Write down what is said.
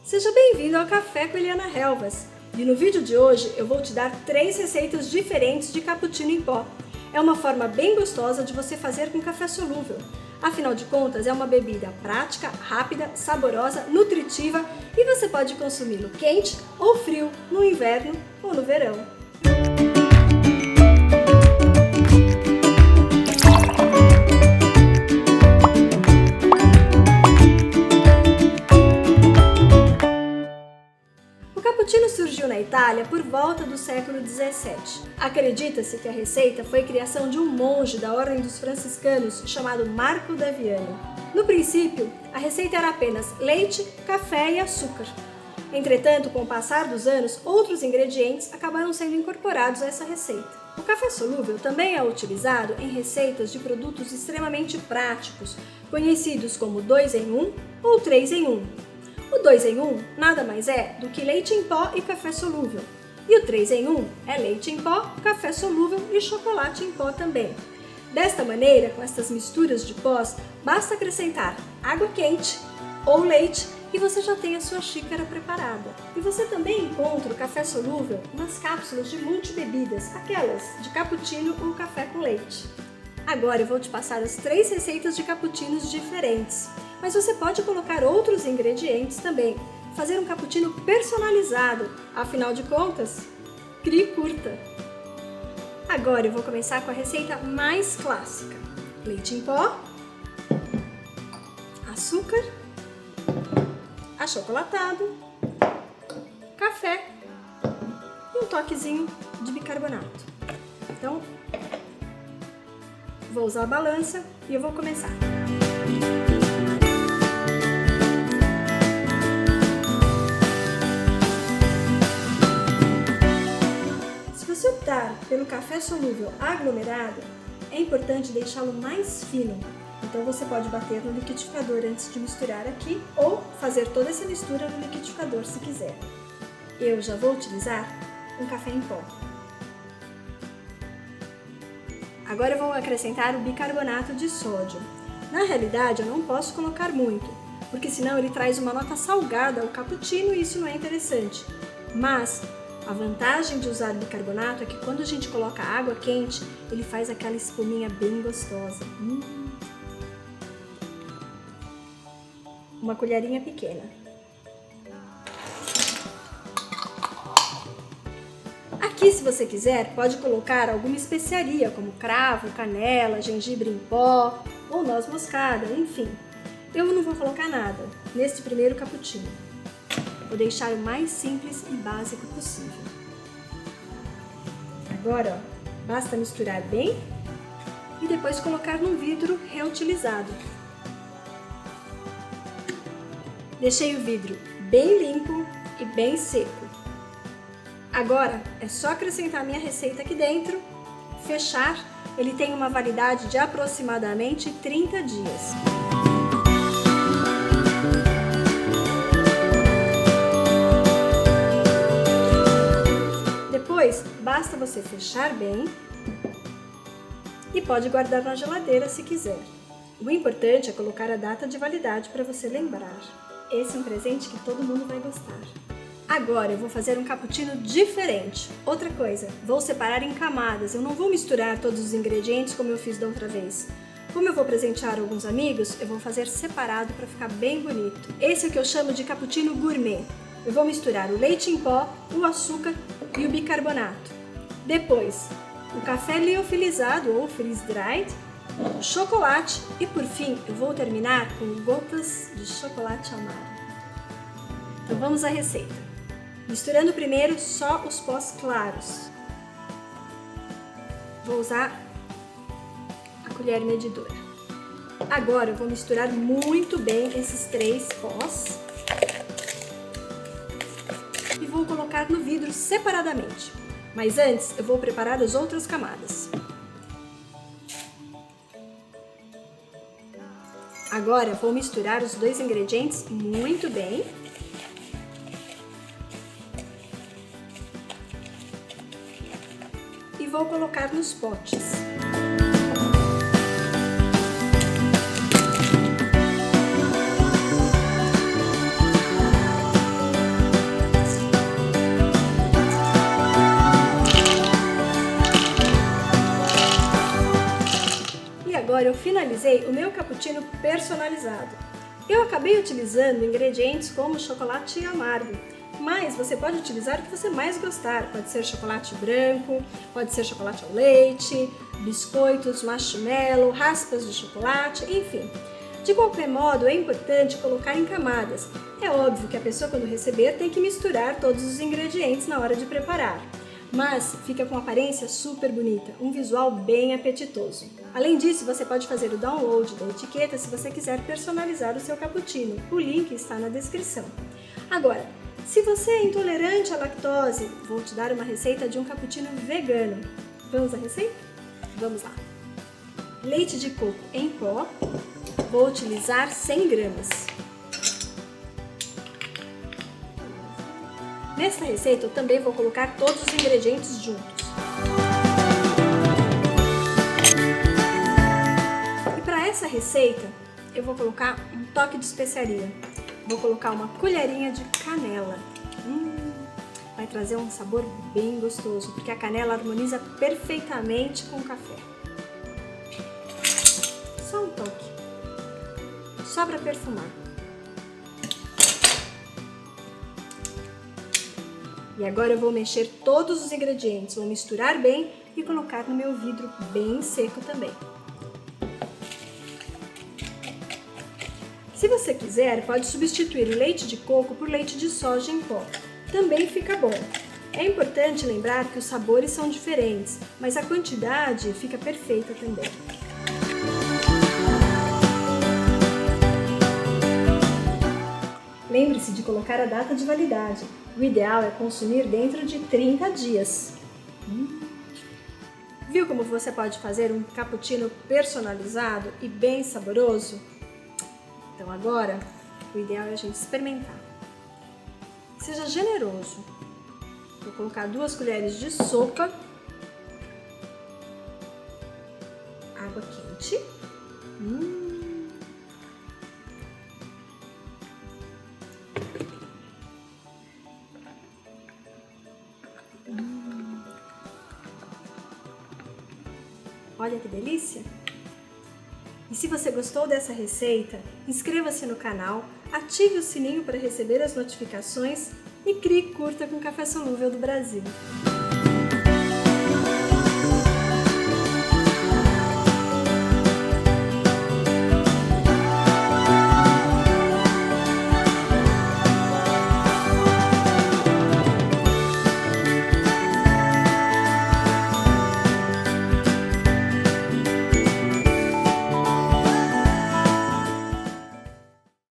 Seja bem-vindo ao Café com Eliana Helvas. E no vídeo de hoje eu vou te dar 3 receitas diferentes de cappuccino em pó. É uma forma bem gostosa de você fazer com café solúvel. Afinal de contas, é uma bebida prática, rápida, saborosa, nutritiva e você pode consumi-lo quente ou frio, no inverno ou no verão. O cappuccino surgiu na Itália por volta do século XVII. Acredita-se que a receita foi criação de um monge da Ordem dos Franciscanos chamado Marco da Viana. No princípio, a receita era apenas leite, café e açúcar. Entretanto, com o passar dos anos, outros ingredientes acabaram sendo incorporados a essa receita. O café solúvel também é utilizado em receitas de produtos extremamente práticos, conhecidos como 2 em 1 ou 3 em 1. O 2 em 1 nada mais é do que leite em pó e café solúvel. E o 3 em 1 é leite em pó, café solúvel e chocolate em pó também. Desta maneira, com estas misturas de pós, basta acrescentar água quente ou leite e você já tem a sua xícara preparada. E você também encontra o café solúvel nas cápsulas de multibebidas, aquelas de cappuccino ou café com leite. Agora eu vou te passar as 3 receitas de cappuccinos diferentes, mas você pode colocar outros ingredientes também, fazer um cappuccino personalizado, afinal de contas, crie e curta. Agora eu vou começar com a receita mais clássica: leite em pó, açúcar, achocolatado, café e um toquezinho de bicarbonato. Então, vou usar a balança e eu vou começar. Se você optar pelo café solúvel aglomerado, é importante deixá-lo mais fino. Então você pode bater no liquidificador antes de misturar aqui ou fazer toda essa mistura no liquidificador se quiser. Eu já vou utilizar um café em pó. Agora eu vou acrescentar o bicarbonato de sódio. Na realidade eu não posso colocar muito, porque senão ele traz uma nota salgada ao cappuccino e isso não é interessante. Mas a vantagem de usar bicarbonato é que quando a gente coloca água quente, ele faz aquela espuminha bem gostosa. Uma colherinha pequena. Aqui, se você quiser, pode colocar alguma especiaria, como cravo, canela, gengibre em pó ou noz moscada, enfim. Eu não vou colocar nada neste primeiro cappuccino. Vou deixar o mais simples e básico possível. Agora, ó, basta misturar bem e depois colocar num vidro reutilizado. Deixei o vidro bem limpo e bem seco. Agora é só acrescentar a minha receita aqui dentro, fechar. Ele tem uma validade de aproximadamente 30 dias. Depois, basta você fechar bem e pode guardar na geladeira se quiser. O importante é colocar a data de validade para você lembrar. Esse é um presente que todo mundo vai gostar. Agora eu vou fazer um cappuccino diferente. Outra coisa, vou separar em camadas. Eu não vou misturar todos os ingredientes como eu fiz da outra vez. Como eu vou presentear alguns amigos, eu vou fazer separado para ficar bem bonito. Esse é o que eu chamo de cappuccino gourmet. Eu vou misturar o leite em pó, o açúcar e o bicarbonato. Depois, o café liofilizado ou freeze-dried, o chocolate e por fim eu vou terminar com gotas de chocolate amargo. Então vamos à receita. Misturando primeiro só os pós claros. Vou usar a colher medidora. Agora eu vou misturar muito bem esses 3 pós e vou colocar no vidro separadamente. Mas antes eu vou preparar as outras camadas. Agora vou misturar os 2 ingredientes muito bem. E vou colocar nos potes. finalizei o meu cappuccino personalizado. Eu acabei utilizando ingredientes como chocolate amargo, mas você pode utilizar o que você mais gostar. Pode ser chocolate branco, pode ser chocolate ao leite, biscoitos, marshmallow, raspas de chocolate, enfim. De qualquer modo, é importante colocar em camadas. É óbvio que a pessoa, quando receber, tem que misturar todos os ingredientes na hora de preparar. Mas fica com uma aparência super bonita, um visual bem apetitoso. Além disso, você pode fazer o download da etiqueta se você quiser personalizar o seu cappuccino. O link está na descrição. Agora, se você é intolerante à lactose, vou te dar uma receita de um cappuccino vegano. Vamos à receita? Vamos lá. Leite de coco em pó, vou utilizar 100 gramas. Nesta receita eu também vou colocar todos os ingredientes juntos. E para essa receita eu vou colocar um toque de especiaria. Vou colocar uma colherinha de canela. Vai trazer um sabor bem gostoso, porque a canela harmoniza perfeitamente com o café. Só um toque, só para perfumar. E agora eu vou mexer todos os ingredientes, vou misturar bem e colocar no meu vidro bem seco também. Se você quiser, pode substituir o leite de coco por leite de soja em pó. Também fica bom. É importante lembrar que os sabores são diferentes, mas a quantidade fica perfeita também. Lembre-se de colocar a data de validade. O ideal é consumir dentro de 30 dias. Viu como você pode fazer um cappuccino personalizado e bem saboroso? Então agora, o ideal é a gente experimentar. Seja generoso. Vou colocar 2 colheres de sopa, água quente. Olha que delícia! E se você gostou dessa receita, inscreva-se no canal, ative o sininho para receber as notificações e crie e curta com Café Solúvel do Brasil.